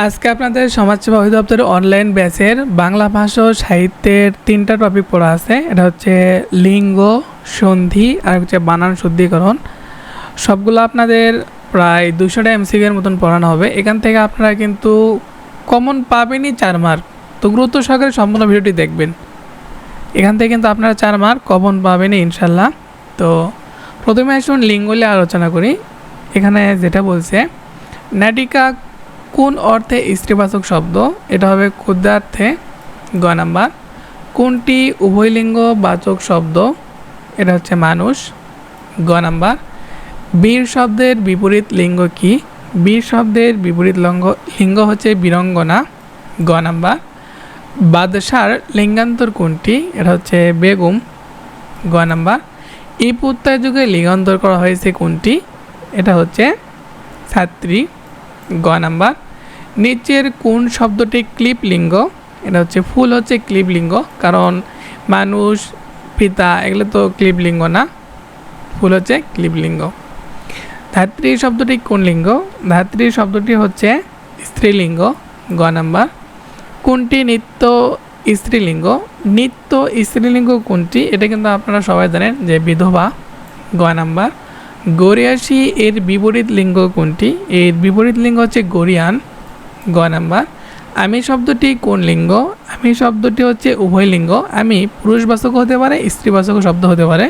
আজকে আপনাদের সমাজসেবা অধিদপ্তরের অনলাইন ব্যাচের বাংলা ভাষা ও সাহিত্যের 3টা টপিক পড়া আছে। এটা হচ্ছে লিঙ্গ, সন্ধি আর হচ্ছে বানান শুদ্ধিকরণ। সবগুলো আপনাদের প্রায় 200টা এমসিকিউর মতন পড়ানো হবে। এখান থেকে আপনারা কিন্তু কমন পাবেনই 4 মার্ক। তো গুরুত্ব সহকারে সম্পূর্ণ ভিডিওটি দেখবেন। এখান থেকে কিন্তু আপনারা 4 মার্ক কমন পাবেনই ইনশাল্লাহ। তো প্রথমে আসুন লিঙ্গ নিয়ে আলোচনা করি। এখানে যেটা বলছে, নাটিকা কোন অর্থে স্ত্রীবাচক শব্দ? এটা হবে ক্ষুদ্রার্থে। গ নাম্বার, কোনটি উভয়লিঙ্গ বাচক শব্দ? এটা হচ্ছে মানুষ। গ নাম্বার, বীর শব্দের বিপরীত লিঙ্গ কি? বীর শব্দের বিপরীত লিঙ্গ হচ্ছে বীরঙ্গনা। গ নাম্বার, বাদশার লিঙ্গান্তর কোনটি? এটা হচ্ছে বেগম। গ নাম্বার, এই প্রত্যয় যুগে লিঙ্গান্তর করা হয়েছে কোনটি? এটা হচ্ছে ছাত্রী। গ নাম্বার, নিচের কোন শব্দটি ক্লিপ লিঙ্গ? এটা হচ্ছে ফুল হচ্ছে ক্লিপ লিঙ্গ, কারণ মানুষ, পিতা এগুলো তো ক্লিপ লিঙ্গ না, ফুল হচ্ছে ক্লিপ লিঙ্গ। ধাত্রী শব্দটি কোন লিঙ্গ? ধাত্রী শব্দটি হচ্ছে স্ত্রীলিঙ্গ। গ নাম্বার, কোনটি নিত্য স্ত্রীলিঙ্গ? নিত্য স্ত্রীলিঙ্গ কোনটি? এটা কিন্তু আপনারা সবাই জানেন যে বিধবা। গ নাম্বার, গরিয়াসী এর বিপরীত লিঙ্গ কোনটি? এর বিপরীত লিঙ্গ হচ্ছে গরিয়ান। গ নাম্বার, আমি শব্দটি কোন লিঙ্গ? আমি শব্দটি হচ্ছে উভয় লিঙ্গ। আমি পুরুষবাচক হতে পারে, স্ত্রীবাচক শব্দ হতে পারে,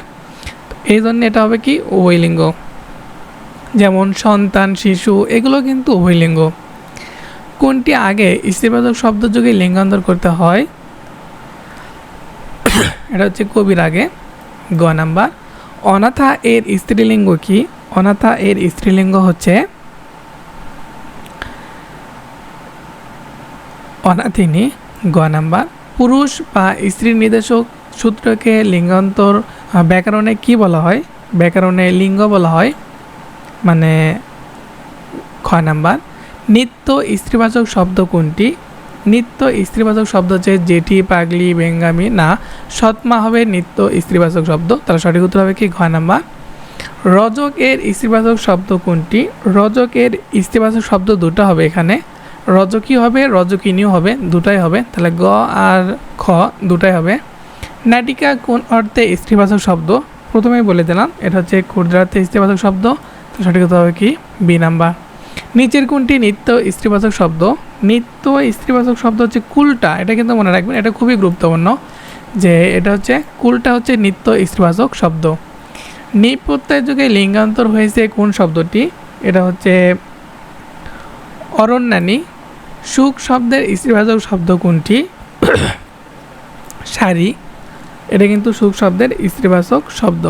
এই জন্য এটা হবে কি উভয় লিঙ্গ। যেমন সন্তান, শিশু এগুলো কিন্তু উভয় লিঙ্গ। কোনটি আগে স্ত্রীবাচক শব্দ যুগে লিঙ্গান্তর করতে হয়? এটা হচ্ছে কবির আগে। গ নাম্বার, অনাথা এর স্ত্রীলিঙ্গ কি? অনাথা এর স্ত্রীলিঙ্গ হচ্ছে অনাথিনী। গ নাম্বার, পুরুষ বা স্ত্রীর নির্দেশক সূত্রকে লিঙ্গান্তর ব্যাকরণে কি বলা হয়? ব্যাকরণে লিঙ্গ বলা হয়। মানে খ নাম্বার, নিত্য স্ত্রীবাচক শব্দ কোনটি? নিত্য স্ত্রীবাচক শব্দ হচ্ছে জেঠি, পাগলি, বেঙ্গামি। না, সৎমা হবে নিত্য স্ত্রীবাচক শব্দ। তার সঠিক উত্তর হবে কি ঘ নাম্বার। রজক এর স্ত্রীবাচক শব্দ কোনটি? রজক এর স্ত্রীবাচক শব্দ দুটো হবে এখানে, রজকী হবে, রজকিনীও হবে, দুটাই হবে। তাহলে গ আর খ দুটাই হবে। নাটিকা কোন অর্থে স্ত্রীবাচক শব্দ? প্রথমেই বলে দিলাম, এটা হচ্ছে ক্ষুদ্রার্থে স্ত্রীবাচক শব্দ। তো সঠিক উত্তর হবে কি বি নাম্বার। নিচের কোনটি নিত্য স্ত্রীবাচক শব্দ? নিত্য স্ত্রীবাচক শব্দ হচ্ছে কুলটা। এটা কিন্তু মনে রাখবেন, এটা খুবই গুরুত্বপূর্ণ যে এটা হচ্ছে কুলটা হচ্ছে নিত্য স্ত্রীবাচক শব্দ। নিপ্রত্যয় যুগে লিঙ্গান্তর হয়েছে কোন শব্দটি? এটা হচ্ছে অরণ্যানী। সুখ শব্দের স্ত্রীবাচক শব্দ কোনটি? শাড়ি। এটা কিন্তু সুখ শব্দের স্ত্রীবাচক শব্দ।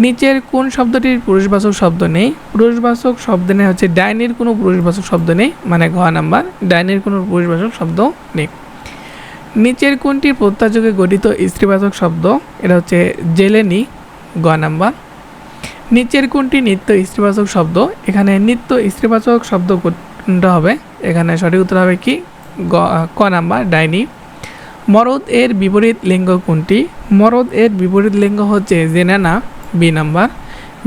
নিচের কোন শব্দটির পুরুষবাচক শব্দ নেই? পুরুষবাচক শব্দ নেই হচ্ছে ডাইনির কোনো পুরুষবাচক শব্দ নেই, মানে ঘ নাম্বার, ডাইনির কোনো পুরুষবাচক শব্দ নেই। নিচের কোনটি প্রত্যয়যোগে গঠিত স্ত্রীবাচক শব্দ? এটা হচ্ছে জেলেনি। গ নাম্বার। নিচের কোনটি নিত্য স্ত্রীবাচক শব্দ? এখানে নিত্য স্ত্রীবাচক শব্দ কোনটা হবে? এখানে সঠিক উত্তর হবে কি ক নাম্বার, ডাইনি। মরদ এর বিপরীত লিঙ্গ কোনটি? মরদ এর বিপরীত লিঙ্গ হচ্ছে জেনানা। B number.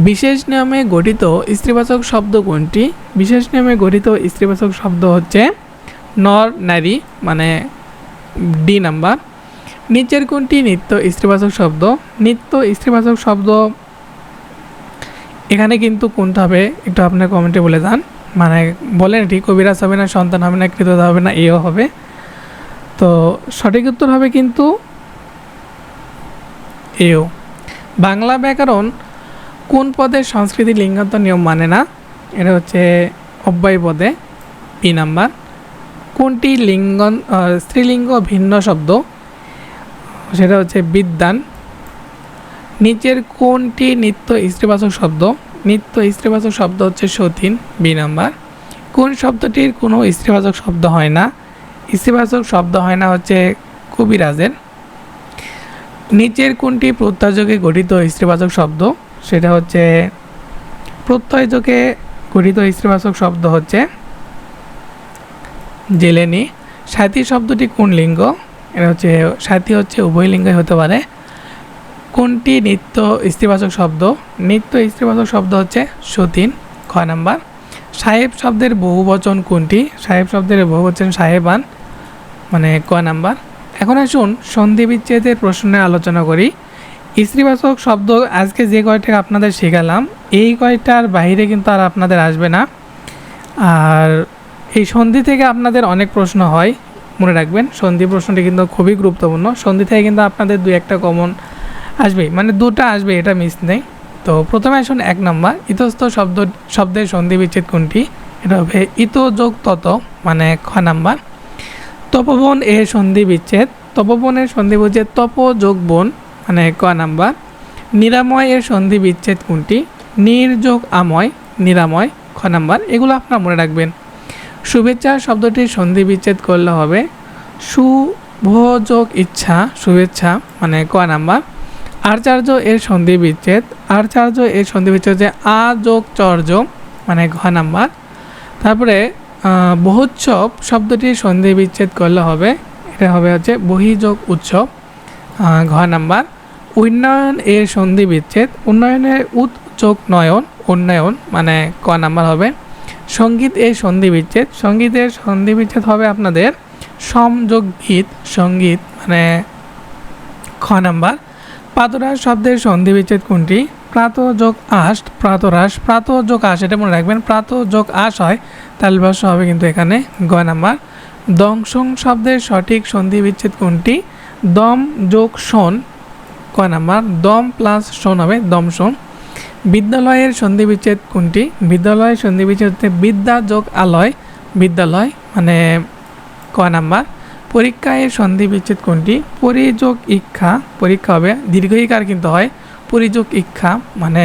বিশেষ নিয়মে গঠিত স্ত্রীবাচক শব্দ কোনটি? বিশেষ নিয়মে গঠিত স্ত্রীবাচক শব্দ হচ্ছে নর, নারী, মানে ডি নাম্বার। নিচের কোনটি নিত্য স্ত্রীবাচক শব্দ? নিত্য স্ত্রীবাচক শব্দ এখানে কিন্তু কোনটা হবে একটু আপনার কমেন্টে বলে যান, মানে বলেন ঠিক, কবিরাজ হবে না, সন্তান হবে না, কৃতদাস হবে না, এও হবে। তো সঠিক উত্তর হবে কিন্তু এও। বাংলা ব্যাকরণ কোন পদের সংস্কৃতি লিঙ্গান্তর নিয়ম মানে না? এটা হচ্ছে অব্যয় পদে। B number. কোনটি স্ত্রীলিঙ্গ ভিন্ন শব্দ? সেটা হচ্ছে বিদ্যান। নিচের কোনটি নিত্য স্ত্রীবাচক শব্দ? নিত্য স্ত্রীবাচক শব্দ হচ্ছে সতীন। B number. কোন শব্দটির কোনো স্ত্রীবাচক শব্দ হয় না? স্ত্রীবাচক শব্দ হয় না হচ্ছে কবিরাজের। নিচের কোনটি প্রত্যয়যোগে গঠিত স্ত্রীবাচক শব্দ? সেটা হচ্ছে প্রত্যয়যোগে গঠিত স্ত্রীবাচক শব্দ হচ্ছে জেলেনি। সাথী শব্দটি কোন লিঙ্গ? এটা হচ্ছে সাথী হচ্ছে উভয় লিঙ্গই হতে পারে। কোনটি নিত্য স্ত্রীবাচক শব্দ? নিত্য স্ত্রীবাচক শব্দ হচ্ছে সতীন। খ নাম্বার। সাহেব শব্দের বহুবচন কোনটি? সাহেব শব্দের বহুবচন সাহেবান, মানে ক নাম্বার। এখন আসুন সন্ধি বিচ্ছেদের প্রশ্নে আলোচনা করি। স্ত্রীবাচক শব্দ আজকে যে কয়টা আপনাদের শেখালাম এই কয়টার বাইরে কিন্তু আর আপনাদের আসবে না। আর এই সন্ধি থেকে আপনাদের অনেক প্রশ্ন হয়, মনে রাখবেন সন্ধি প্রশ্নটি কিন্তু খুবই গুরুত্বপূর্ণ। সন্ধি থেকে কিন্তু আপনাদের দুই একটা কমন আসবেই, মানে দুটা আসবে, এটা মিস নেই। তো প্রথমে আসুন 1 নম্বর, ইতস্ত শব্দের সন্ধি বিচ্ছেদ কোনটি? এটা হবে ইত যোগ তত, মানে খ নাম্বার। তপবন এর সন্ধি বিচ্ছেদ, তপবনের সন্ধি বিচ্ছেদ তপ যোগ বন, মানে ক নাম্বার। নিরাময় এর সন্ধি বিচ্ছেদ কোনটি? নির যোগ আময়, নিরাময়, খ নাম্বার। এগুলো আপনারা মনে রাখবেন। শুভেচ্ছা শব্দটির সন্ধি বিচ্ছেদ করলে হবে শুভ যোগ ইচ্ছা, শুভেচ্ছা, মানে ক নাম্বার। আচার্য এর সন্ধি বিচ্ছেদ, আচার্য এর সন্ধি বিচ্ছেদ হচ্ছে আ যোগ চর্য, মানে ঘ নাম্বার। তারপরে বহোৎসব শব্দটির সন্ধি বিচ্ছেদ করলে হবে, এটা হবে হচ্ছে বহিযোগ উৎসব, ঘ নাম্বার। উন্নয়ন এর সন্ধি বিচ্ছেদ, উন্নয়নের উৎ যোগ নয়ন, উন্নয়ন, মানে ক নাম্বার হবে। সঙ্গীত এর সন্ধি বিচ্ছেদ, সঙ্গীতের সন্ধি বিচ্ছেদ হবে আপনাদের সম যোগ গীত, সঙ্গীত, মানে খ নাম্বার। প্রাতরাশ শব্দের সন্ধি বিচ্ছেদ কোনটি? প্রাত যোগ আস, প্রাতরাশ, প্রাত যোগ আস, এটা মনে রাখবেন, প্রাত যোগ আস হয়, তাহলে ভাষ্য হবে কিন্তু এখানে গ নাম্বার। দংশন শব্দের সঠিক সন্ধি বিচ্ছেদ কোনটি? দম যোগ শোন, ক নাম্বার। দম প্লাস শোন হবে দমশন। বিদ্যালয়ের সন্ধি বিচ্ছেদ কোনটি? বিদ্যালয়ের সন্ধি বিচ্ছেদ হচ্ছে বিদ্যা যোগ আলয়, বিদ্যালয়, মানে ক নাম্বার। পরীক্ষা এর সন্ধি বিচ্ছেদ কোনটি? পরিযোগ ইক্ষা, পরীক্ষা হবে দীর্ঘ ইকার কিন্তু হয়, পরিযোগ ইক্ষা, মানে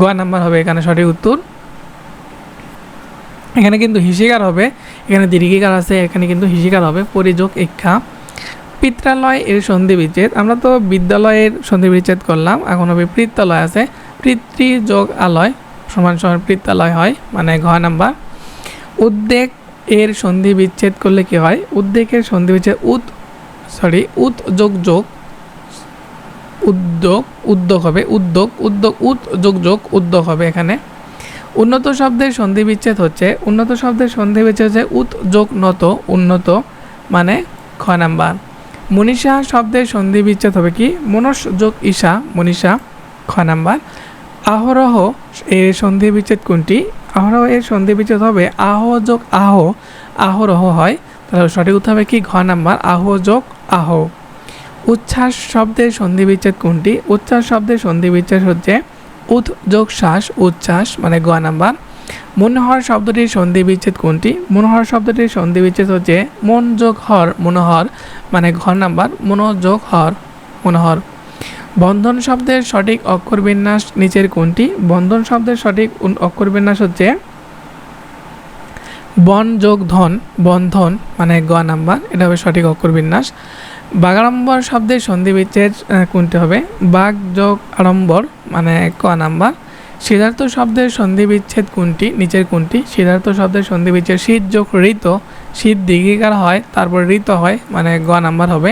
গ নাম্বার হবে এখানে সঠিক উত্তর। এখানে কিন্তু হিসিকার হবে, এখানে দীর্ঘিকার আছে, এখানে কিন্তু হিসিকার হবে, পরিযোগ ইক্ষা। পিত্রালয় এর সন্ধি বিচ্ছেদ, আমরা তো বিদ্যালয়ের সন্ধি বিচ্ছেদ করলাম, এখন হবে পিত্রালয় আছে, পিতৃ যোগ আলয় সমান সমান পিত্রালয় হয়, মানে ঘ নাম্বার। উদ্বেগ এর সন্ধি বিচ্ছেদ করলে কি হয়? উদ্বেগের সন্ধি বিচ্ছেদ উত যোগ যোগ উদ্যোগ, উদ্যোগ হবে উদ্যোগ, উদ্যোগ উত যোগ যোগ উদ্যোগ হবে এখানে। উন্নত শব্দের সন্ধি বিচ্ছেদ হচ্ছে, উন্নত শব্দের সন্ধি বিচ্ছেদ হচ্ছে উত যোগ নত, উন্নত, মানে খ নাম্বার। মনীষা শব্দের সন্ধি বিচ্ছেদ হবে কি? মনস যোগ ঈশা, মনীষা, খ নাম্বার। আহরহ এর সন্ধি বিচ্ছেদ কোনটি? আহরহ এর সন্ধি বিচ্ছেদ হবে আহ যোগ আহ, আহরহ হয়, তাহলে সঠিক উত্তর হবে কি? ঘ নাম্বার, আহ যোগ আহ। উচ্ছ্বাস শব্দের সন্ধি বিচ্ছেদ কোনটি? উচ্ছ্বাস শব্দের সন্ধি বিচ্ছেদ হচ্ছে উৎ যোগ শ্বাস, উচ্ছ্বাস, মানে গ নাম্বার। মনোহর শব্দটির সন্ধি বিচ্ছেদ কোনটি? মনোহর শব্দটির সন্ধি বিচ্ছেদ হচ্ছে মন যোগ হর, মনোহর, মানে ঘ নাম্বার, মনোযোগ হর, মনোহর। বন্ধন শব্দের সঠিক অক্ষর বিন্যাস নিচের কোনটি? বন্ধন শব্দের সঠিক অক্ষর বিন্যাস হচ্ছে বন যোগ ধন, বন্ধন, মানে গ নাম্বার, এটা হবে সঠিক অক্ষর বিন্যাস। বাগাড়ম্বর শব্দের সন্ধি বিচ্ছেদ কোনটি হবে? বাঘ যোগ আড়ম্বর, মানে ক নাম্বার। সিদ্ধার্থ শব্দের সন্ধি বিচ্ছেদ কোনটি? নিচের কোনটি? সিদ্ধার্থ শব্দের সন্ধি বিচ্ছেদ শীত যোগ ঋত, শীত দীর্ঘিকার হয়, তারপর ঋত হয়, মানে গ নাম্বার হবে।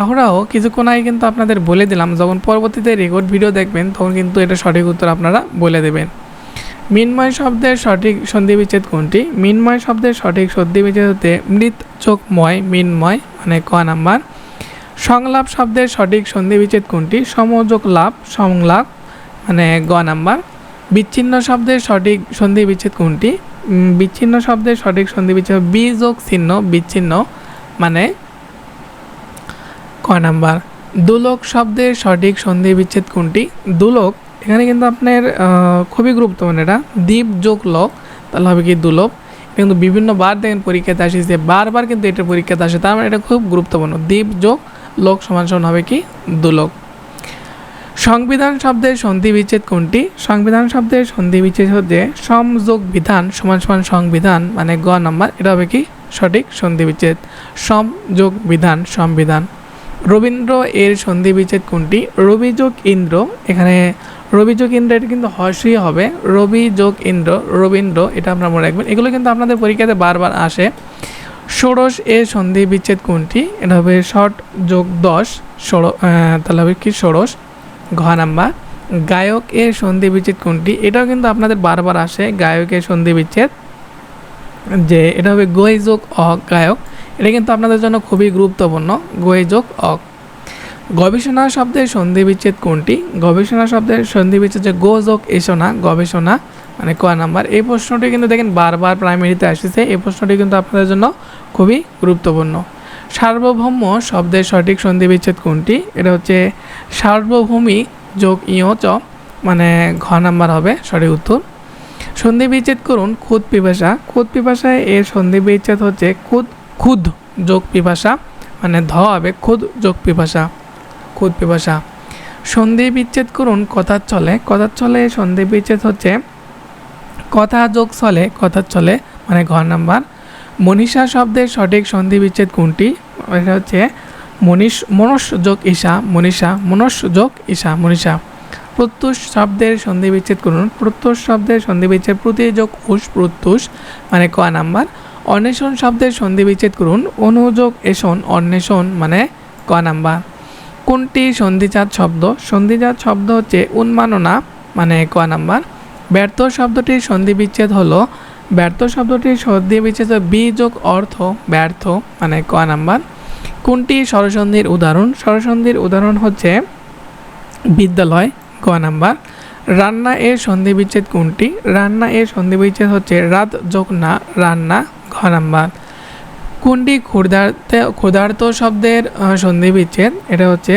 আহরাও কিছুক্ষণ আগে কিন্তু আপনাদের বলে দিলাম, যখন পরবর্তীতে রেকর্ড ভিডিও দেখবেন তখন কিন্তু এটা সঠিক উত্তর আপনারা বলে দেবেন। মিনময় শব্দের সঠিক সন্ধি বিচ্ছেদ কোনটি? মিনময় শব্দের সঠিক সন্ধি বিচ্ছেদ হতে মৃত যোগ ময়, মিনময়, মানে ক নাম্বার। সংলাপ শব্দের সঠিক সন্ধি বিচ্ছেদ কোনটি? সমযোগ লাভ, সংলাপ, মানে গ নাম্বার। বিচ্ছিন্ন শব্দের সঠিক সন্ধি বিচ্ছেদ কোনটি? বিচ্ছিন্ন শব্দের সঠিক সন্ধি বিচ্ছেদ বি যোগ চিহ্ন, বিচ্ছিন্ন, মানে ক নাম্বার। দুলোক শব্দের সঠিক সন্ধি বিচ্ছেদ কোনটি? দুলোক, এখানে কিন্তু আপনার খুবই গুরুত্বপূর্ণ, এটা দ্বীপ যোগ লোক, তাহলে হবে কি দুলোক। কিন্তু বিভিন্ন বার দেখেন পরীক্ষাতে আসে, বারবার কিন্তু এটা পরীক্ষাতে আসে, তার মানে এটা খুব গুরুত্বপূর্ণ। দ্বীপ যোগ লোক সমান সমান হবে কি? দুলোক। সংবিধান শব্দের সন্ধি বিচ্ছেদ কোনটি? সংবিধান শব্দের সন্ধি বিচ্ছেদ হচ্ছে সমযোগ বিধান সমান সমান সংবিধান, মানে গ নাম্বার, এটা হবে কি? সঠিক সন্ধি বিচ্ছেদ, সমযোগ বিধান, সংবিধান। রবীন্দ্র এর সন্ধি বিচ্ছেদ কোনটি? রবি যোগ ইন্দ্র, এখানে রবি যোগ ইন্দ্র, এটা কিন্তু হর্ষই হবে, রবি যোগ ইন্দ্র, রবীন্দ্র, এটা আপনারা মনে রাখবেন, এগুলো কিন্তু আপনাদের পরীক্ষাতে বারবার আসে। ষোড়শ এর সন্ধি বিচ্ছেদ কোনটি? এটা হবে ষট যোগ 10, তাহলে হবে কি? ষোড়শ, ঘ নাম্বার। গায়ক এর সন্ধি বিচ্ছেদ কোনটি? এটাও কিন্তু আপনাদের বারবার আসে, গায়কের সন্ধি বিচ্ছেদ, যে এটা হবে গই যোগ অক গায়ক। এটা কিন্তু আপনাদের জন্য খুবই গুরুত্বপূর্ণ, গই যোগ অক। গবেষণা শব্দের সন্ধি বিচ্ছেদ কোনটি? গবেষণা শব্দের সন্ধি বিচ্ছেদ যে গো যোগ এসোনা, গবেষণা মানে ক নাম্বার। এই প্রশ্নটি কিন্তু দেখেন বারবার প্রাইমারিতে আসছে, এই প্রশ্নটি কিন্তু আপনাদের জন্য খুবই গুরুত্বপূর্ণ। সার্বভৌম শব্দের সঠিক সন্ধি বিচ্ছেদ কোনটি? এটা হচ্ছে সার্বভৌমি যোগ ইয় চ, মানে ঘ নাম্বার হবে সঠিক উত্তর। সন্ধি বিচ্ছেদ করুন খুদ পিপাসা। খুদ পিপাসায় এর সন্ধি বিচ্ছেদ হচ্ছে খুদ যোগ পিপাসা, মানে ধ হবে খুদ যোগ পিপাসা, খুদ পিপাসা। সন্ধি বিচ্ছেদ করুন কথার চলে। কথার চলে সন্ধি বিচ্ছেদ হচ্ছে কথা যোগ চলে, কথার চলে মানে ঘ নাম্বার। মনীষা শব্দের সঠিক সন্ধি বিচ্ছেদ কোনটি? এটা হচ্ছে মনস যোগ ঈশা, মনীষা, মনস যোগ ঈশা, মনীষা। প্রত্যুষ শব্দের সন্ধি বিচ্ছেদ করুন। প্রত্যুষ শব্দের সন্ধি বিচ্ছেদ প্রতি যোগ উষ, প্রত্যুষ মানে ক নাম্বার। অন্বেষণ শব্দের সন্ধি বিচ্ছেদ করুন। অনুযোগ এষণ, অন্বেষণ মানে ক নাম্বার। কোনটি সন্ধিজাত শব্দ? সন্ধিজাত শব্দ হচ্ছে উন্মাননা মানে ক নাম্বার। ব্যর্থ শব্দটির সন্ধি বিচ্ছেদ হলো, ব্যর্থ শব্দটির সন্ধি বিচ্ছেদ বি যোগ অর্থ, ব্যর্থ মানে ক নাম্বার। কোনটি স্বরসন্ধির উদাহরণ? স্বরসন্ধির উদাহরণ হচ্ছে বিদ্যালয়, ক নাম্বার। রান্না এর সন্ধি বিচ্ছেদ কোনটি? রান্না এর সন্ধি বিচ্ছেদ হচ্ছে রাত যোগ না, রান্না, ঘ নাম্বার। কোনটি ক্ষুধার্ত শব্দের সন্ধি বিচ্ছেদ? এটা হচ্ছে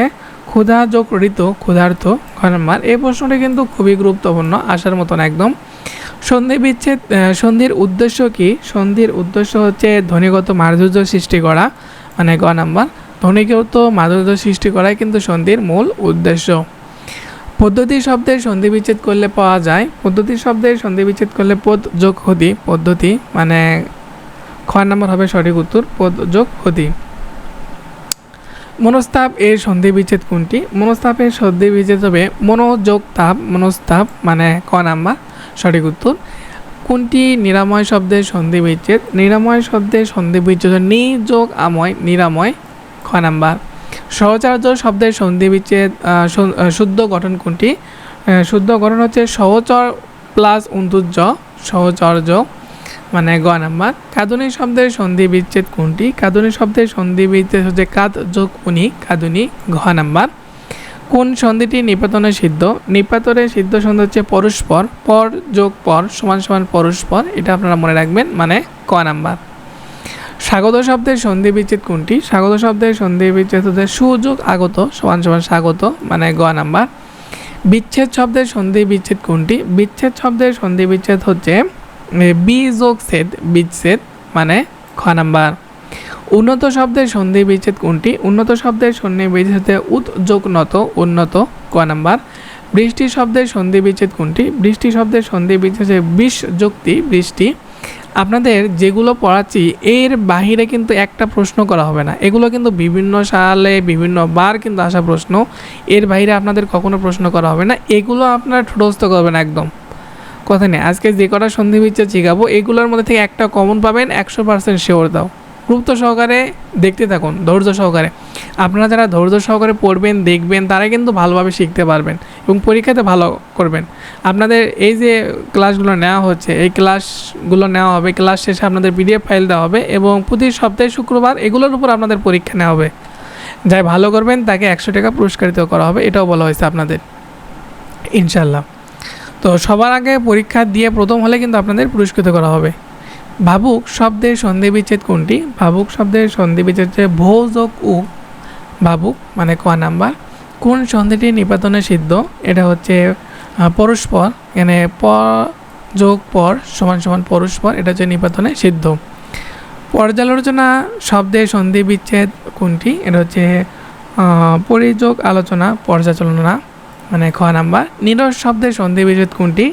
ক্ষুধা যোগ ঋত, ক্ষুধার্ত, ঘ নাম্বার। এই প্রশ্নটি কিন্তু খুবই গুরুত্বপূর্ণ, আসার মতন একদম। সন্ধি বিচ্ছেদ সন্ধির উদ্দেশ্য কি? সন্ধির উদ্দেশ্য হচ্ছে ধ্বনিগত মাধুর্য সৃষ্টি করা মানে গ নাম্বার। ধ্বনিগত মাধুর্য সৃষ্টি করাই কিন্তু সন্ধির মূল উদ্দেশ্য। পদ্ধতি শব্দের সন্ধি বিচ্ছেদ করলে পাওয়া যায়, পদ্ধতি শব্দের সন্ধি বিচ্ছেদ করলে পদ যোগ হতি, পদ্ধতি মানে খ নাম্বার হবে সঠিক উত্তর, পদ যোগ হতি। মনস্তাপ এর সন্ধি বিচ্ছেদ কোনটি? মনস্তাপের সন্ধি বিচ্ছেদ হবে মনোযোগ তাপ, মনস্তাপ মানে ক নাম্বার সঠিক উত্তর। কোনটি নিরাময় শব্দের সন্ধি বিচ্ছেদ? নিরাময় শব্দের সন্ধি বিচ্ছেদ নি যোগ আময়, নিরাময়, খ নাম্বার। সহচার্য শব্দের সন্ধি বিচ্ছেদ শুদ্ধ গঠন কোনটি? শুদ্ধ গঠন হচ্ছে সহচর প্লাস উন্তুজ, সহচর্য মানে গ নাম্বার। কাঁদুনি শব্দের সন্ধি বিচ্ছেদ কোনটি? কাঁদুনি শব্দের সন্ধি বিচ্ছেদ হচ্ছে কাদ যোগ উনি, কাঁদুনি, ঘ নাম্বার। কোন সন্ধিটি নিপাতনে সিদ্ধ? নিপাতনে সিদ্ধ সন্ধি হচ্ছে পরস্পর, পর যোগ পর সমান সমান পরস্পর, এটা আপনারা মনে রাখবেন মানে ক নাম্বার। স্বাগত শব্দের সন্ধি বিচ্ছেদ কোনটি? স্বাগত শব্দের সন্ধি বিচ্ছেদ হচ্ছে সুযোগ আগত সমান সমান স্বাগত মানে গ নাম্বার। বিচ্ছেদ শব্দের সন্ধি বিচ্ছেদ কোনটি? বিচ্ছেদ শব্দের সন্ধি বিচ্ছেদ হচ্ছে বি যোগ ছেদ, বিচ্ছেদ মানে খ নাম্বার। উন্নত শব্দের সন্ধি বিচ্ছেদ কোনটি? উন্নত শব্দের সন্ধি বিচ্ছেদ হচ্ছে উত যোগ নত, উন্নত, ক নাম্বার। বৃষ্টি শব্দের সন্ধি বিচ্ছেদ কোনটি? বৃষ্টি শব্দের সন্ধি বিচ্ছেদ হচ্ছে বিষ যুক্তি, বৃষ্টি। আপনাদের যেগুলো পড়াচ্ছি এর বাহিরে কিন্তু একটা প্রশ্ন করা হবে না, এগুলো কিন্তু বিভিন্ন সালে বিভিন্ন বার কিন্তু আসা প্রশ্ন, এর বাইরে আপনাদের কখনো প্রশ্ন করা হবে না, এগুলো আপনারা ঠোঁটস্থ করবেন একদম, কথা নেই। আজকে যে কটা সন্ধি বিচ্ছেদ শিখাবো এগুলোর মধ্যে থেকে একটা কমন পাবেন, 100% শিওর দাও। গুরুত্ব সহকারে দেখতে থাকুন, ধৈর্য সহকারে। আপনারা যারা ধৈর্য সহকারে পড়বেন দেখবেন তারা কিন্তু ভালোভাবে শিখতে পারবেন এবং পরীক্ষাতে ভালো করবেন। আপনাদের এই যে ক্লাসগুলো নেওয়া হচ্ছে এই ক্লাসগুলো নেওয়া হবে, ক্লাস শেষে আপনাদের PDF ফাইল দেওয়া হবে এবং প্রতি সপ্তাহে শুক্রবার এগুলোর উপর আপনাদের পরীক্ষা নেওয়া হবে। যাই ভালো করবেন তাকে 100 টাকা পুরস্কৃত করা হবে, এটাও বলা হয়েছে আপনাদের ইনশাল্লাহ। তো সবার আগে পরীক্ষা দিয়ে প্রথম হলে কিন্তু আপনাদের পুরস্কৃত করা হবে। ভাবুক শব্দের সন্ধি বিচ্ছেদ কোনটি? ভাবুক শব্দের সন্ধি বিচ্ছেদ হচ্ছে ভো যোগ উ, ভাবুক মানে ক নাম্বার। কোন সন্ধিটি নিপাতনে সিদ্ধ? এটা হচ্ছে পরস্পর, এখানে প যোগ পর সমান সমান পরস্পর, এটা হচ্ছে নিপাতনে সিদ্ধ। পর্যালোচনা শব্দের সন্ধি বিচ্ছেদ কোনটি? এটা হচ্ছে পরিযোগ আলোচনা, পর্যালোচনা মানে খ নাম্বার। নিরস শব্দের সন্ধি বিচ্ছেদ কোনটি?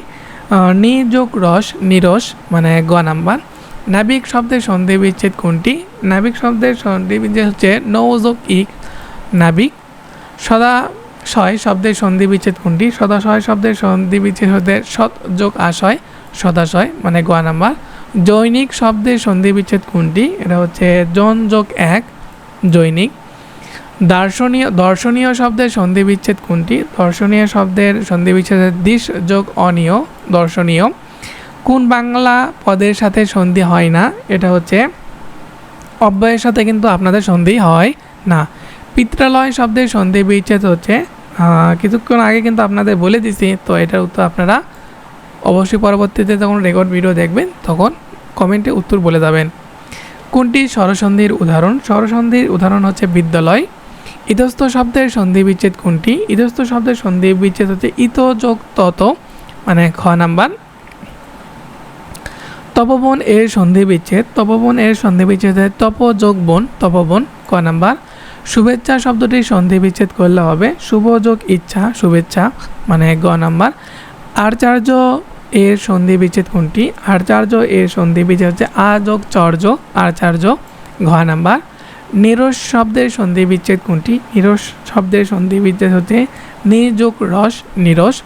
নি যোগ রস, নিরস মানে গ নাম্বার। নাবিক শব্দের সন্ধি বিচ্ছেদ কোনটি? নাবিক শব্দের সন্ধি বিচ্ছেদ হচ্ছে নৌ যোগ ইক, নাবিক। সদাশয় শব্দের সন্ধি বিচ্ছেদ কোনটি? সদাশয় শব্দের সন্ধি বিচ্ছেদ হচ্ছে সৎ যোগ আশয়, সদাশয় মানে গ নাম্বার। জৈনিক শব্দের সন্ধি বিচ্ছেদ কোনটি? এটা হচ্ছে জন যোগ এক, জৈনিক। দর্শনীয় শব্দের সন্ধি বিচ্ছেদ কোনটি? দর্শনীয় শব্দের সন্ধি বিচ্ছেদ দিশ যোগ অনীয়, দর্শনীয়। কোন বাংলা পদের সাথে সন্ধি হয় না? এটা হচ্ছে অব্যয়ের সাথে কিন্তু আপনাদের সন্ধি হয় না। পিত্রালয় শব্দের সন্ধি বিচ্ছেদ হচ্ছে, কিছুক্ষণ আগে কিন্তু আপনাদের বলে দিছি, তো এটার উত্তর আপনারা অবশ্যই পরবর্তীতে যখন রেকর্ড ভিডিও দেখবেন তখন কমেন্টে উত্তর বলে যাবেন। কোনটি স্বরসন্ধির উদাহরণ? স্বরসন্ধির উদাহরণ হচ্ছে বিদ্যালয়। ইতস্ত শব্দের সন্ধি বিচ্ছেদ কোনটি? ইতস্ত শব্দের সন্ধি বিচ্ছেদ হচ্ছে ইত যোগ তত, মানে খ নাম্বার। তপবন এর সন্ধি বিচ্ছেদ, তপবন এর সন্ধি বিচ্ছেদ তপ যোগ বন, তপবন, ক নাম্বার। শুভেচ্ছা শব্দটির সন্ধি বিচ্ছেদ করলে হবে শুভ যোগ ইচ্ছা, শুভেচ্ছা, মানে গ নাম্বার। আচার্য এর সন্ধি বিচ্ছেদ কোনটি? আচার্য এর সন্ধি বিচ্ছেদ হচ্ছে আ যোগ চর্য, আচার্য, ঘ নাম্বার। নিরস শব্দের সন্ধি বিচ্ছেদ কোনটি? নিরস শব্দের সন্ধি বিচ্ছেদ হচ্ছে নি যোগ রস, নিরস।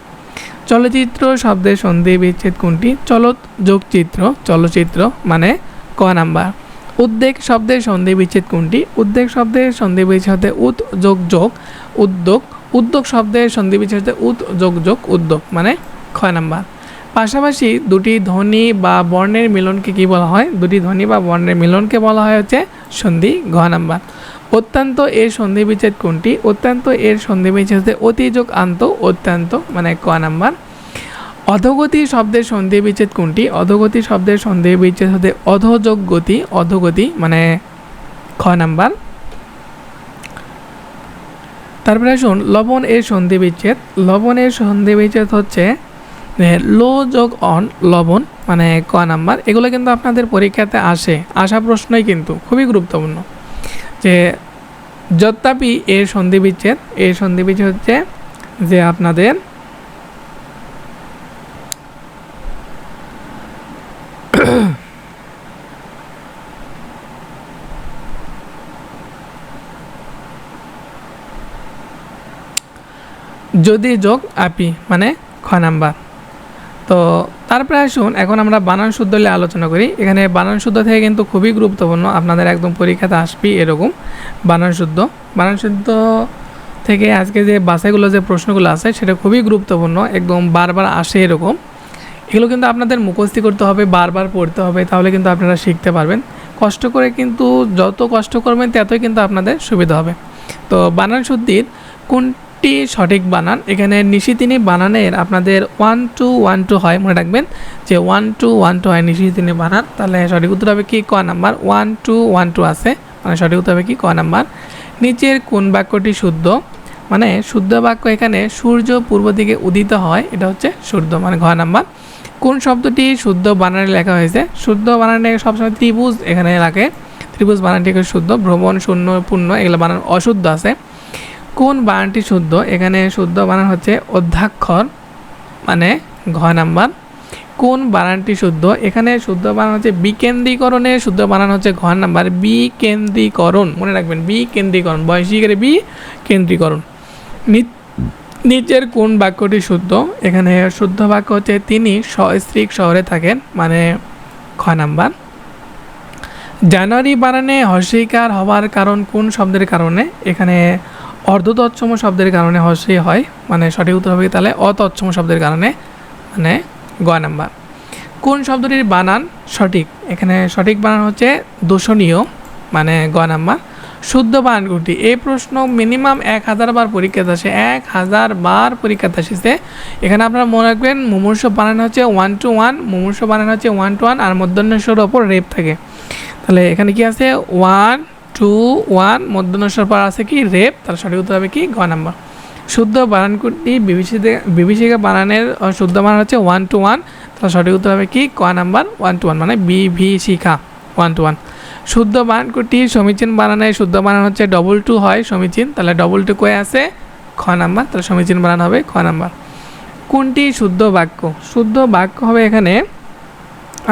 চলচ্চিত্র শব্দের সন্ধি বিচ্ছেদ কোনটি? চলত যোগ চিত্র, চলচ্চিত্র, মানে ক নাম্বার। উদ্বেগ শব্দের সন্ধি বিচ্ছেদ কোনটি? উদ্বেগ শব্দের সন্ধি বিচ্ছেদ হতে উদ যোগ যোগ, উদ্যোগ। উদ্যোগ শব্দের সন্ধি বিচ্ছেদ হতে উদ যোগ যোগ, উদ্যোগ, মানে খ নাম্বার। পাশাপাশি দুটি ধ্বনি বা বর্ণের মিলনকে কি বলা হয়? দুটি ধ্বনি বা বর্ণের মিলনকে বলা হয় হচ্ছে সন্ধি, ঘ নাম্বার। অত্যন্ত এর সন্ধি বিচ্ছেদ কোনটি? অত্যন্ত এর সন্ধি বিচ্ছেদ হচ্ছে অতি যোগ আন্ত, অত্যন্ত, মানে ক নাম্বার। অধোগতি শব্দের সন্ধি বিচ্ছেদ কোনটি? অধোগতি শব্দের সন্ধি বিচ্ছেদ হতে অধোযোগ গতি, অধোগতি, মানে খ নাম্বার। তারপরে আসুন লবণ এর সন্ধি বিচ্ছেদ। লবণ এর সন্ধি বিচ্ছেদ হচ্ছে লো যোগ অন, লবণ, মানে ক নাম্বার। এগুলো কিন্তু আপনাদের পরীক্ষাতে আসা প্রশ্নই কিন্তু খুবই গুরুত্বপূর্ণ। যে যদ্যাপি এর সন্ধি বিচ্ছেদ, এর সন্ধি বিচ্ছেদ হচ্ছে যে আপনাদের যদি যোগ আপি, মানে খ নাম্বার। তো তারপরে আসুন এখন আমরা বানান শুদ্ধ নিয়ে আলোচনা করি। এখানে বানান শুদ্ধ থেকে কিন্তু খুবই গুরুত্বপূর্ণ, আপনাদের একদম পরীক্ষাতে আসবেই এরকম বানান শুদ্ধ। বানান শুদ্ধ থেকে আজকে যে বাসাইগুলো যে প্রশ্নগুলো আছে সেটা খুবই গুরুত্বপূর্ণ, একদম বারবার আসে এরকম। এগুলো কিন্তু আপনাদের মুখস্থি করতে হবে, বারবার পড়তে হবে, তাহলে কিন্তু আপনারা শিখতে পারবেন। কষ্ট করে কিন্তু যত কষ্ট করবেন ততই কিন্তু আপনাদের সুবিধা হবে। তো বানান শুদ্ধির কোনটি সঠিক বানান? এখানে নিশিতিনি বানানের আপনাদের 1 2 1 2 হয়, মনে রাখবেন যে 1 2 1 2 হয় নিশিতিনি বানান। তাহলে সঠিক উত্তর হবে কি? ক নাম্বার, 1 2 1 2 আছে, মানে সঠিক উত্তর হবে কি? ক নাম্বার। নিচের কোন বাক্যটি শুদ্ধ? মানে শুদ্ধ বাক্য এখানে সূর্য পূর্ব দিকে উদিত হয়, এটা হচ্ছে শুদ্ধ, মানে ঘ নাম্বার। কোন শব্দটি শুদ্ধ বানানে লেখা হয়েছে? শুদ্ধ বানানে সবসময় ত্রিভুজ এখানে লাগে, ত্রিভুজ বানানটি শুদ্ধ। ভ্রমণ, শূন্য, পূর্ণ, এগুলো বানান অশুদ্ধ আছে। কোন বানানটি শুদ্ধ? এখানে শুদ্ধ বানান হচ্ছে অধ্যাক্ষর, মানে ঘ নাম্বার। কোন বানানটি শুদ্ধ? এখানে শুদ্ধ বানান হচ্ছে বিকেন্দ্রীকরণের শুদ্ধ বানান হচ্ছে ঘ নাম্বার, বিকেন্দ্রীকরণ, মনে রাখবেন বিকেন্দ্রীকরণ, বয়সীকারে বিকেন্দ্রীকরণ। নিচের কোন বাক্যটি শুদ্ধ? এখানে শুদ্ধ বাক্য হচ্ছে তিনি সস্ত্রীক শহরে থাকেন, মানে খ নাম্বার। জানুয়ারি বানানে হর্ষিকার হওয়ার কারণ কোন শব্দের কারণে? এখানে অর্ধতৎসম শব্দের কারণে হর্ষি হয়, মানে সঠিক উত্তর হবে তাহলে অতৎসম শব্দের কারণে, মানে গ নাম্বার। কোন শব্দটির বানান সঠিক? এখানে সঠিক বানান হচ্ছে দূষণীয়, মানে গ নাম্বার। শুদ্ধ বানান কোনটি? এই প্রশ্ন মিনিমাম 1000 বার পরীক্ষাতে আসে, 1000 বার পরীক্ষাতে এসেছে। এখানে আপনারা মনে রাখবেন মুমূর্ষ বানান হচ্ছে 1 to 1, মুমূর্ষ বানান হচ্ছে 1 to 1, আর মধ্যন্বস্বর ওপর রেপ থাকে। তাহলে এখানে কি আছে? 1 2 1, মধ্যন্বস্বর পর আছে কি? রেপ, তাহলে সঠিক উত্তর হবে কি? গ নাম্বার। শুদ্ধ বানান কোনটি? বিভীষিকা বানানের শুদ্ধ বানান হচ্ছে 1 to 1, তাহলে সঠিক উত্তর হবে কি? ক নাম্বার, 1 to 1, মানে বিভীষিকা 1 to 1। শুদ্ধ বানান কোনটি? সমীচীন বানানের শুদ্ধ বানান হচ্ছে 2 2 হয়, সমীচীন, তাহলে 2 2 কয়ে আছে? খ নাম্বার, তাহলে সমীচীন বানান হবে খ নাম্বার। কোনটি শুদ্ধ বাক্য? শুদ্ধ বাক্য হবে এখানে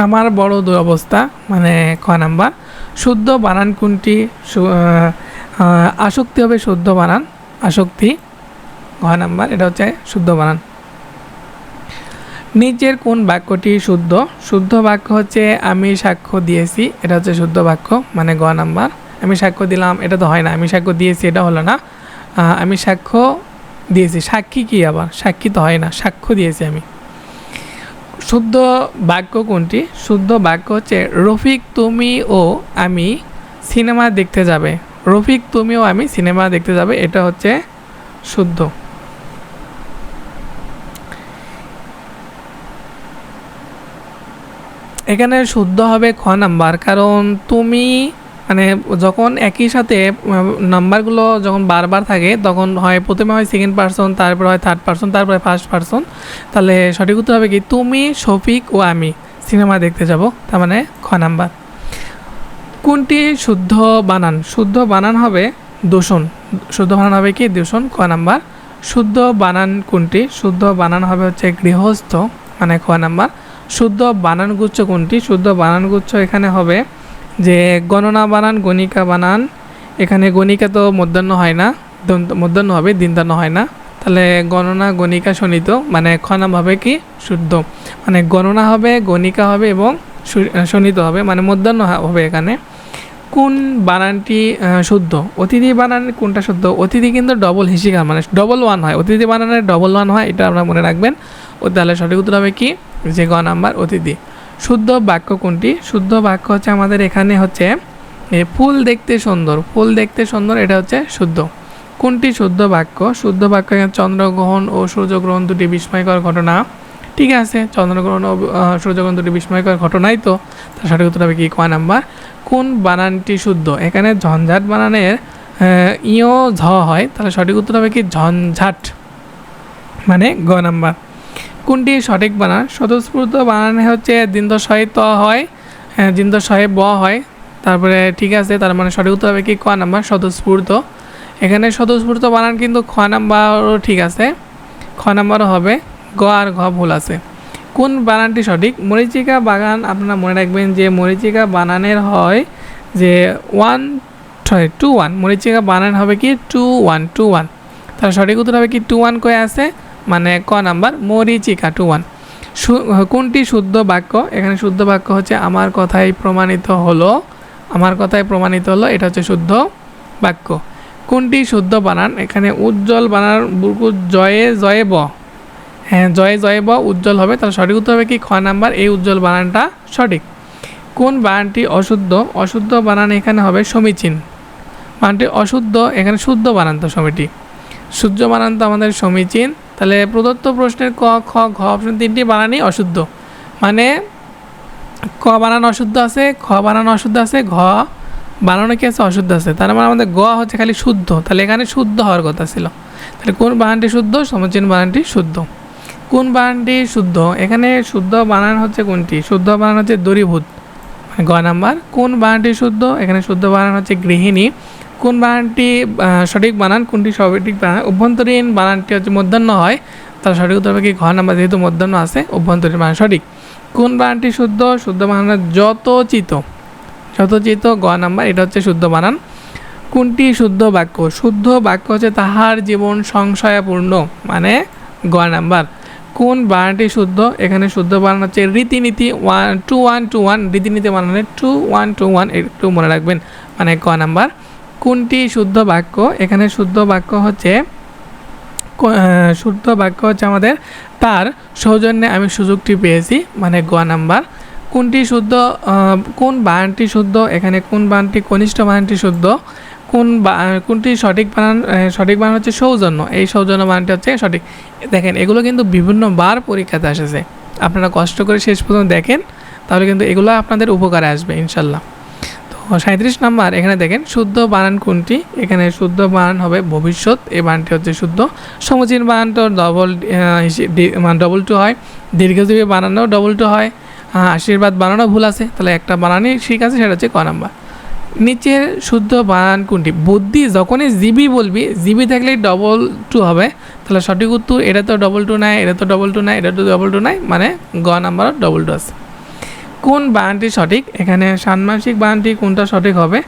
আমার বড় দুরবস্থা, মানে খ নাম্বার। শুদ্ধ বানান কোনটি? আসক্তি হবে শুদ্ধ বানান, আসক্তি, ঘ নাম্বার, এটা হচ্ছে শুদ্ধ বানান। নিচের কোন বাক্যটি শুদ্ধ? শুদ্ধ বাক্য হচ্ছে আমি সাক্ষ্য দিয়েছি, এটা হচ্ছে শুদ্ধ বাক্য, মানে গ নাম্বার। আমি সাক্ষ্য দিলাম, এটা তো হয় না। আমি সাক্ষ্য দিয়েছি, এটা হলো না। আমি সাক্ষ্য দিয়েছি, সাক্ষী কি আবার? সাক্ষী তো হয় না, সাক্ষ্য দিয়েছি আমি। শুদ্ধ বাক্য কোনটি? শুদ্ধ বাক্য হচ্ছে রফিক তুমি ও আমি সিনেমা দেখতে যাবে। রফিক তুমি ও আমি সিনেমা দেখতে যাবে, এটা হচ্ছে শুদ্ধ। এখানে শুদ্ধ হবে খ নাম্বার, কারণ তুমি মানে যখন একই সাথে নাম্বারগুলো যখন বারবার থাকে তখন হয় প্রথমে হয় সেকেন্ড পারসন, তারপর হয় থার্ড পারসন, তারপরে ফার্স্ট পারসন। তাহলে সঠিক উত্তর হবে কি তুমি, শফিক ও আমি সিনেমা দেখতে যাব, তার মানে খ নাম্বার। কোনটি শুদ্ধ বানান? শুদ্ধ বানান হবে দূষণ। শুদ্ধ বানান হবে কি দূষণ, ক নাম্বার। শুদ্ধ বানান কোনটি? শুদ্ধ বানান হবে হচ্ছে গৃহস্থ, মানে খ নাম্বার। শুদ্ধ বানানগুচ্ছ কোনটি? শুদ্ধ বানানগুচ্ছ এখানে হবে যে গণনা বানান, গণিকা বানান। এখানে গণিকা তো মধ্যাহ্ন হয় না, মধ্যাহ্ন হবে, দিনদান্ন হয় না। তাহলে গণনা, গণিকা, শোণিত, মানে খ নাম্বার হবে কি শুদ্ধ। মানে গণনা হবে, গণিকা হবে এবং শোণিত হবে, মানে মধ্যাহ্ন হবে এখানে। কোন বানানটি শুদ্ধ? অতিথি বানান কোনটা শুদ্ধ? অতিথি কিন্তু ডবল হিসিকা, মানে ডবল ওয়ান হয়। অতিথি বানানের ডবল ওয়ান হয়, এটা আপনারা মনে রাখবেন। ও তাহলে সঠিক উত্তর হবে কি যে গ নাম্বার অতিথি। শুদ্ধ বাক্য কোনটি? শুদ্ধ বাক্য হচ্ছে আমাদের এখানে হচ্ছে ফুল দেখতে সুন্দর। ফুল দেখতে সুন্দর, এটা হচ্ছে শুদ্ধ। কোনটি শুদ্ধ বাক্য? শুদ্ধ বাক্য এখানে চন্দ্রগ্রহণ ও সূর্যগ্রহণ দুটি বিস্ময়কর ঘটনা। ঠিক আছে, চন্দ্রগ্রহণ ও সূর্যগ্রহণ দুটি বিস্ময়কর ঘটনাই তো। তার সঠিক উত্তর হবে কি ক নাম্বার। কোন বানানটি শুদ্ধ? এখানে ঝঞ্ঝাট বানানের ইও ঝ হয়, তাহলে সঠিক উত্তর হবে কি ঝঞ্ঝাট, মানে গ নাম্বার। কোনটি সঠিক বানান? স্বতঃস্ফূর্ত বানানে হচ্ছে দিনদশয়ে ত হয়, দিনদশয়ে ব হয়। তারপরে ঠিক আছে, তার মানে সঠিক উত্তর হবে কি ক নাম্বার স্বতঃস্ফূর্ত। এখানে স্বতঃস্ফূর্ত বানান কিন্তু খ নাম্বারও ঠিক আছে, খ নাম্বারও হবে, গ আর ঘ ভুল আছে। কোন বানানটি সঠিক? মরিচিকা বাগান, আপনারা মনে রাখবেন যে মরিচিকা বানানের হয় যে 2-1, মরিচিকা বানান হবে কি 2-1, তাহলে সঠিক উত্তর হবে কি 2-1 কয়ে আছে, মানে ক নাম্বার মরিচিকা 2-1। কোনটি শুদ্ধ বাক্য? এখানে শুদ্ধ বাক্য হচ্ছে আমার কথাই প্রমাণিত হলো, আমার কথাই প্রমাণিত হলো, এটা হচ্ছে শুদ্ধ বাক্য। কোনটি শুদ্ধ বানান? এখানে উজ্জ্বল বানান বুকু জয়ে জয়ে ব, হ্যাঁ জয়ে জয়ে ব উজ্জ্বল হবে, তাহলে সঠিক উত্তর হবে কি খ নাম্বার এই উজ্জ্বল বানানটা সঠিক। কোন বানানটি অশুদ্ধ? অশুদ্ধ বানান এখানে হবে সমীচীন। বানানটি অশুদ্ধ, এখানে শুদ্ধ বানান তো সমিতি, সূর্য বানান তো আমাদের সমীচীন। তাহলে প্রদত্ত প্রশ্নের ক, খ, ঘ অপশন তিনটি বানানই অশুদ্ধ, মানে ক বানান অশুদ্ধ আছে, খ বানান অশুদ্ধ আছে, ঘ বানানো কি আছে অশুদ্ধ আছে, তার মানে আমাদের গ হচ্ছে খালি শুদ্ধ, তাহলে এখানে শুদ্ধ হওয়ার কথা ছিল। তাহলে কোন বানানটি শুদ্ধ? সমীচীন বানানটি শুদ্ধ। কোন বানানটি শুদ্ধ? এখানে শুদ্ধ বানান হচ্ছে কোনটি? শুদ্ধ বানান হচ্ছে দূরীভূত, মানে গ নাম্বার। কোন বানানটি শুদ্ধ? এখানে শুদ্ধ বানান হচ্ছে গৃহিণী। কোন বানানটি সঠিক বানান? কোনটি সঠিক বানান? অভ্যন্তরীণ বানানটি হচ্ছে মধ্যাহ্ন হয়, তার সঠিক উত্তর হবে কি ঘ নাম্বার, যেহেতু মধ্যাহ্ন আছে অভ্যন্তরীণ বানান সঠিক। কোন বানানটি শুদ্ধ? শুদ্ধ বানান যতচিত, যতচিত গ নাম্বার, এটা হচ্ছে শুদ্ধ বানান। কোনটি শুদ্ধ বাক্য? শুদ্ধ বাক্য হচ্ছে তাহার জীবন সংশয়পূর্ণ, মানে গ নাম্বার। কোন বানানটি শুদ্ধ? এখানে শুদ্ধ বানান হচ্ছে রীতিনীতি 2-1, রীতিনীতি বানানে 2-1 একটু মনে রাখবেন, মানে ক নাম্বার। কোনটি শুদ্ধ বাক্য? এখানে শুদ্ধ বাক্য হচ্ছে আমাদের তার সৌজন্যে আমি সুযোগটি পেয়েছি, মানে গ নাম্বার। কোনটি শুদ্ধ? কোন বানানটি শুদ্ধ? এখানে কোন বানানটি কনিষ্ঠ বানানটি শুদ্ধ। কোনটি সঠিক বানান? সঠিক বানান হচ্ছে সৌজন্য, এই সৌজন্য বানানটি হচ্ছে সঠিক। দেখেন এগুলো কিন্তু বিভিন্নবার পরীক্ষাতে আসেছে, আপনারা কষ্ট করে শেষ পর্যন্ত দেখেন, তাহলে কিন্তু এগুলো আপনাদের উপকারে আসবে ইনশাল্লাহ। তো 37 নাম্বার, এখানে দেখেন শুদ্ধ বানান কোনটি? এখানে শুদ্ধ বানান হবে ভবিষ্যৎ, এই বানানটি হচ্ছে শুদ্ধ। সমীচীন বানান তো ডবল টু হয়, দীর্ঘজীবী বানানো ডবল টু হয়, আশীর্বাদ বানানো ভুল আছে, তাহলে একটা বানানই ঠিক আছে, সেটা হচ্ছে ক নাম্বার। নিচের শুদ্ধ বানান কোনটি? বুদ্ধি, যখনই জিবি বলবি, জিবি থাকলেই ডবল টু হবে, তাহলে সঠিক উত্তর এটা তো ডবল টু নাই, এটা তো ডবল টু নাই, এটা তো ডবল টু নাই, মানে গ নাম্বারও ডবল টু আছে। কোন বানানটি সঠিক? এখানে ষান্মাসিক বানানটি কোনটা সঠিক হবে?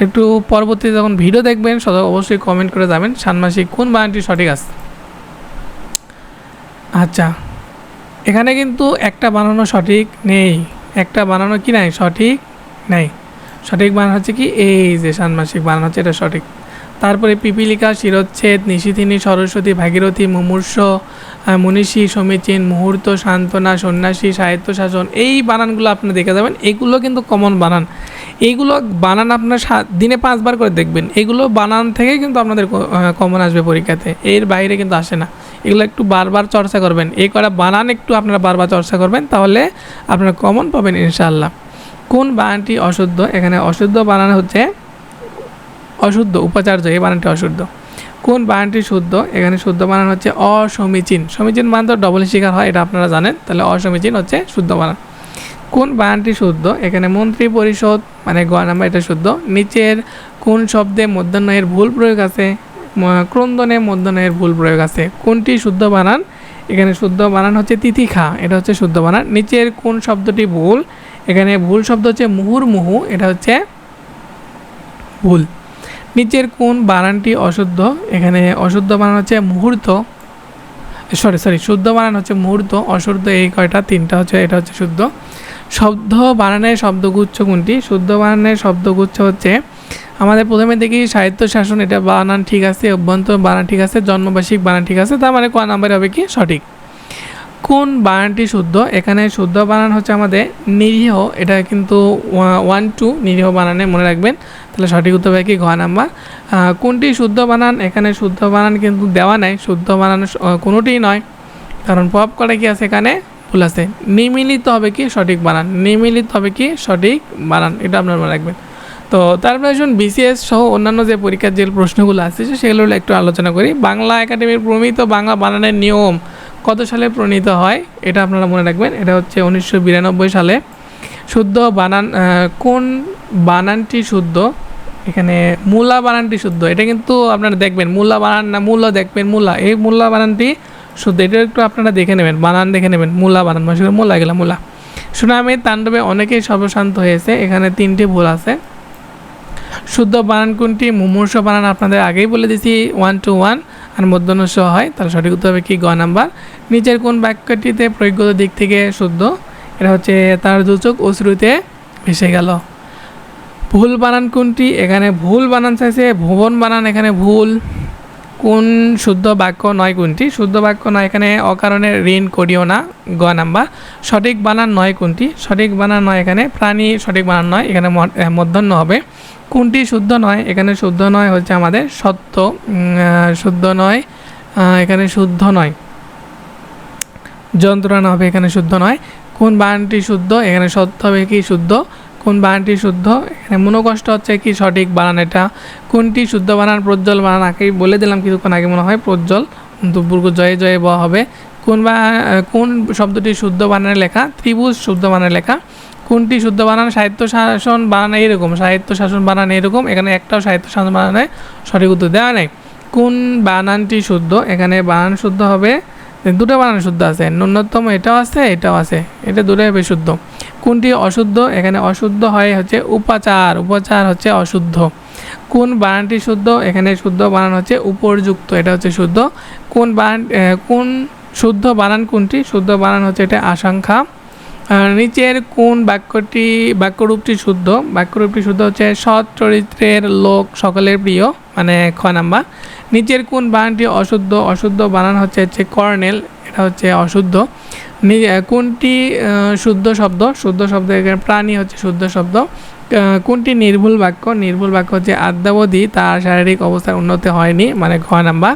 একটু পরবর্তীতে যখন ভিডিও দেখবেন অবশ্যই কমেন্ট করে যাবেন ষান্মাসিক কোন বানানটি সঠিক আছে। আচ্ছা, এখানে কিন্তু একটা বানানো সঠিক নেই, একটা বানানো কি নাই সঠিক নেই। সঠিক বানান হচ্ছে কি এই যে ষান্মাসিক বানান হচ্ছে এটা সঠিক। তারপরে পিপীলিকা, শিরচ্ছেদ, নিশিথিনী, সরস্বতী, ভাগীরথী, মুমূর্ষ, মনীষী, সমীচীন, মুহূর্ত, সান্ত্বনা, সন্ন্যাসী, স্বায়ত্তশাসন, এই বানানগুলো আপনি দেখে যাবেন। এগুলো কিন্তু কমন বানান। এইগুলো বানান আপনার দিনে 5 বার করে দেখবেন। এগুলো বানান থেকে কিন্তু আপনাদের কমন আসবে পরীক্ষাতে, এর বাইরে কিন্তু আসে না। এগুলো একটু বারবার চর্চা করবেন, এই করা বানান একটু আপনারা বারবার চর্চা করবেন, তাহলে আপনারা কমন পাবেন ইনশাআল্লাহ। কোন বানানটি অশুদ্ধ? এখানে অশুদ্ধ বানান হচ্ছে অশুদ্ধ উপাচার্য, এই বানানটি অশুদ্ধ। কোন বানানটি শুদ্ধ? এখানে শুদ্ধ বানান হচ্ছে অসমীচীন। সমীচীন বানান তো ডবল শিকার হয়, এটা আপনারা জানেন, তাহলে অসমীচীন হচ্ছে শুদ্ধ বানান। কোন বানানটি শুদ্ধ? এখানে মন্ত্রী পরিষদ মানে গ নাম্বার, এটা শুদ্ধ। নিচের কোন শব্দে মধ্যাহ্নের ভুল প্রয়োগ আছে? ক্রন্দনে মধ্যাহ্নের ভুল প্রয়োগ আছে। কোনটি শুদ্ধ বানান? এখানে শুদ্ধ বানান হচ্ছে তিতিক্ষা, এটা হচ্ছে শুদ্ধ বানান। নিচের কোন শব্দটি ভুল? এখানে ভুল শব্দ হচ্ছে মুহুর্মুহু, এটা হচ্ছে ভুল। নিচের কোন বানানটি অশুদ্ধ? এখানে অশুদ্ধ বানান হচ্ছে মুহূর্ত, শুদ্ধ বানান হচ্ছে মুহূর্ত, অশুদ্ধ এই কয়টা, 3টা হচ্ছে, এটা হচ্ছে শুদ্ধ। শব্দ বানানের শব্দগুচ্ছ কোনটি? শুদ্ধ বানানের শব্দগুচ্ছ হচ্ছে আমাদের প্রথমে দেখি স্বায়ত্তশাসন, এটা বানান ঠিক আছে, অভ্যন্তর বানান ঠিক আছে, জন্মবার্ষিক বানান ঠিক আছে, তার মানে ক নাম্বারে হবে কি সঠিক। কোন বানানটি শুদ্ধ? এখানে শুদ্ধ বানান হচ্ছে আমাদের নিরীহ, এটা কিন্তু 1 2 নিরীহ বানানে মনে রাখবেন, তাহলে সঠিক উত্তর হবে কি ঘ নাম্বার। কোনটি শুদ্ধ বানান? এখানে শুদ্ধ বানান কিন্তু দেওয়া নাই, শুদ্ধ বানান কোনোটিই নয়, কারণ পপ করে কি আছে এখানে ভুল আছে। নিমিলিত হবে কি সঠিক বানান, নিমিলিত হবে কি সঠিক বানান, এটা আপনারা মনে রাখবেন। তো তারপরে আসুন বিসিএস সহ অন্যান্য যে পরীক্ষার যে প্রশ্নগুলো আছে সেগুলো একটু আলোচনা করি। বাংলা একাডেমির প্রমিত বাংলা বানানের নিয়ম কত সালে প্রণীত হয়? এটা আপনারা মনে রাখবেন, এটা হচ্ছে 1992 সালে। শুদ্ধ বানান, কোন বানানটি শুদ্ধ? এখানে মূলা বানানটি শুদ্ধ, এটা কিন্তু আপনারা দেখবেন, মূলা বানান না মূলা দেখবেন, মূলা, এই মূলা বানানটি শুদ্ধ, এটা একটু আপনারা দেখে নেবেন, বানান দেখে নেবেন। মূলা বানান মানে মূলা গেলা মূলা। সুনামের তাণ্ডবে অনেকেই সর্বশান্ত হয়েছে, এখানে 3টি ভুল আছে। শুদ্ধ বানান কোনটি? মুমূর্ষ বানান আপনাদের আগেই বলে দিয়েছি 1 to 1, আর মধ্যাহ্ন স হয়, তাহলে সঠিক উত্তর হবে কি গ নাম্বার। নিচের কোন বাক্যটিতে প্রয়োগগত দিক থেকে শুদ্ধ? এটা হচ্ছে তার দুচোখ অশ্রুতে ভেসে গেল। ভুল বানান কোনটি? এখানে ভুল বানান চাইছে ভুবন বানান, এখানে ভুল। কোন শুদ্ধ বাক্য নয় কোনটি? শুদ্ধ বাক্য নয় এখানে অকারণে ঋণ করিও না, গ নাম্বার। সঠিক বানান নয় কোনটি? সঠিক বানান নয় এখানে প্রাণী, সঠিক বানান নয়, এখানে মধ্যাহ্ন হবে। কোনটি শুদ্ধ নয়? এখানে শুদ্ধ নয় হচ্ছে আমাদের সত্য, শুদ্ধ নয়, এখানে শুদ্ধ নয়, যন্ত্রণা হবে, এখানে শুদ্ধ নয়। কোন বানানটি শুদ্ধ? এখানে সত্য হবে কি শুদ্ধ। কোন বানানটি শুদ্ধ? এখানে মনোকষ্ট হচ্ছে কি সঠিক বানান এটা। কোনটি শুদ্ধ বানান? প্রজ্জ্বল বানান, আগেই বলে দিলাম কিছুক্ষণ আগে মনে হয়, প্রজ্জ্বল, দুর্গ জয়ে জয়ে ব হবে। কোন শব্দটি শুদ্ধ বানানে লেখা? ত্রিভুজ শুদ্ধ বানানে লেখা। কোনটি শুদ্ধ বানান? স্বায়ত্তশাসন বানান এরকম, স্বায়ত্তশাসন বানান এরকম, এখানে একটাও স্বায়ত্তশাসন বানানে সঠিক উত্তর দেওয়া নেই। কোন বানানটি শুদ্ধ? এখানে বানান শুদ্ধ হবে, দুটো বানান শুদ্ধ আছে, ন্যূনতম এটাও আছে এটাও আছে, এটা দুটোই হবে শুদ্ধ। কোনটি অশুদ্ধ? এখানে অশুদ্ধ হয় হচ্ছে উপাচার, উপাচার হচ্ছে অশুদ্ধ। কোন বানানটি শুদ্ধ? এখানে শুদ্ধ বানান হচ্ছে উপরযুক্ত, এটা হচ্ছে শুদ্ধ। কোন শুদ্ধ বানান কোনটি? শুদ্ধ বানান হচ্ছে এটা আশঙ্কা। নিচের কোন বাক্যরূপটি শুদ্ধ? বাক্যরূপটি শুদ্ধ হচ্ছে সৎ চরিত্রের লোক সকলের প্রিয়, মানে খ নাম্বার। নিচের কোন বানানটি অশুদ্ধ? অশুদ্ধ বানান হচ্ছে কর্নেল, এটা হচ্ছে অশুদ্ধ। কোনটি শুদ্ধ শব্দ? শুদ্ধ শব্দ এখানে প্রাণী হচ্ছে শুদ্ধ শব্দ। কোনটি নির্ভুল বাক্য? নির্ভুল বাক্য হচ্ছে আদ্যাবধি তার শারীরিক অবস্থার উন্নতি হয়নি, মানে ঘ নাম্বার।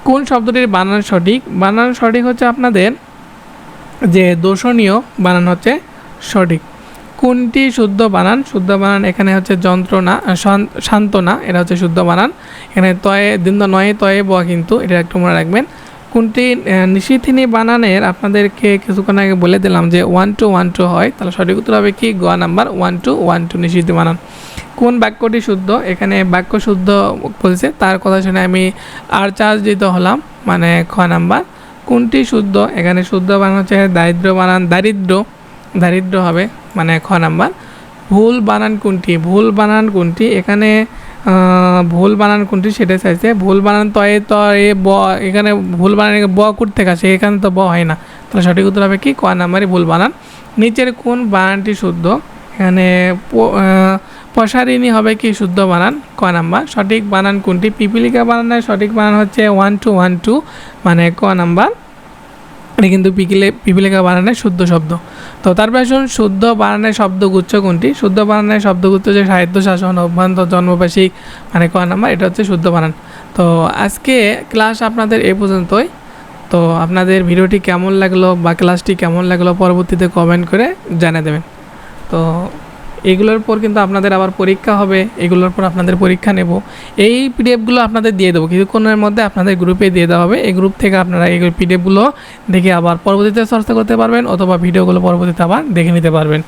কোন শব্দটির বানান সঠিক? বানান সঠিক হচ্ছে আপনাদের যে দোষণীয় বানান হচ্ছে সঠিক। কোনটি শুদ্ধ বানান? শুদ্ধ বানান এখানে হচ্ছে যন্ত্রণা, সান্ত্বনা, এটা হচ্ছে শুদ্ধ বানান। এখানে তয়ে দিন নয়ে তয়ে ব, কিন্তু এটা একটু মনে রাখবেন। কোনটি নিশিথিনী বানানের আপনাদেরকে কিছুক্ষণ আগে বলে দিলাম যে 1 to 1 2 হয়, তাহলে সঠিক উত্তর হবে কি গ নাম্বার 1 to 1 2 নিশিথিনী বানান। কোন বাক্যটি শুদ্ধ? এখানে বাক্য শুদ্ধ বলছে, তার কথা শুনে আমি আর চার্জ দিতে হলাম, মানে খ নাম্বার। কোনটি শুদ্ধ? এখানে শুদ্ধ বানান হচ্ছে দারিদ্র বানান, দারিদ্র হবে, মানে খ নাম্বার। ভুল বানান কোনটি? ভুল বানান কোনটি? এখানে ভুল বানান কোনটি সেটা চাইছে। ভুল বানান তয়ে তয়ে ব, এখানে ভুল বানান ব করতে গেছে, এখানে তো ব হয় না, তাহলে সঠিক উত্তর হবে কি ক নাম্বারই ভুল বানান। নিচের কোন বানানটি শুদ্ধ? এখানে প্রসারিণী হবে কি শুদ্ধ বানান, ক নাম্বার। সঠিক বানান কোনটি? পিপিলিকা বানানের সঠিক বানান হচ্ছে 1212, মানে ক নাম্বার। এটা কিন্তু পিপিলিকা বানানের শুদ্ধ শব্দ। তো তারপর আসুন শুদ্ধ বানানের শব্দগুচ্ছ কোনটি? শুদ্ধ বানানের শব্দগুচ্ছ যে সাহিত্য শাসন, অভ্যন্তর, জন্মবার্ষিক, মানে ক নাম্বার। এটা হচ্ছে শুদ্ধ বানান। তো আজকে ক্লাস আপনাদের এই পর্যন্তই। তো আপনাদের ভিডিওটি কেমন লাগলো বা ক্লাসটি কেমন লাগলো পরবর্তীতে কমেন্ট করে জানিয়ে দেবেন। তো এগুলোর পর কিন্তু আপনাদের আবার পরীক্ষা হবে, এগুলোর পর আপনাদের পরীক্ষা নেব। এই পিডিএফগুলো আপনাদের দিয়ে দেবো কিছুক্ষণের মধ্যে, আপনাদের গ্রুপে দিয়ে দেওয়া হবে। এই গ্রুপ থেকে আপনারা এই পিডিএফগুলো দেখে আবার পরবর্তীতে চর্চা করতে পারবেন, অথবা ভিডিওগুলো পরবর্তীতে আবার দেখে নিতে পারবেন।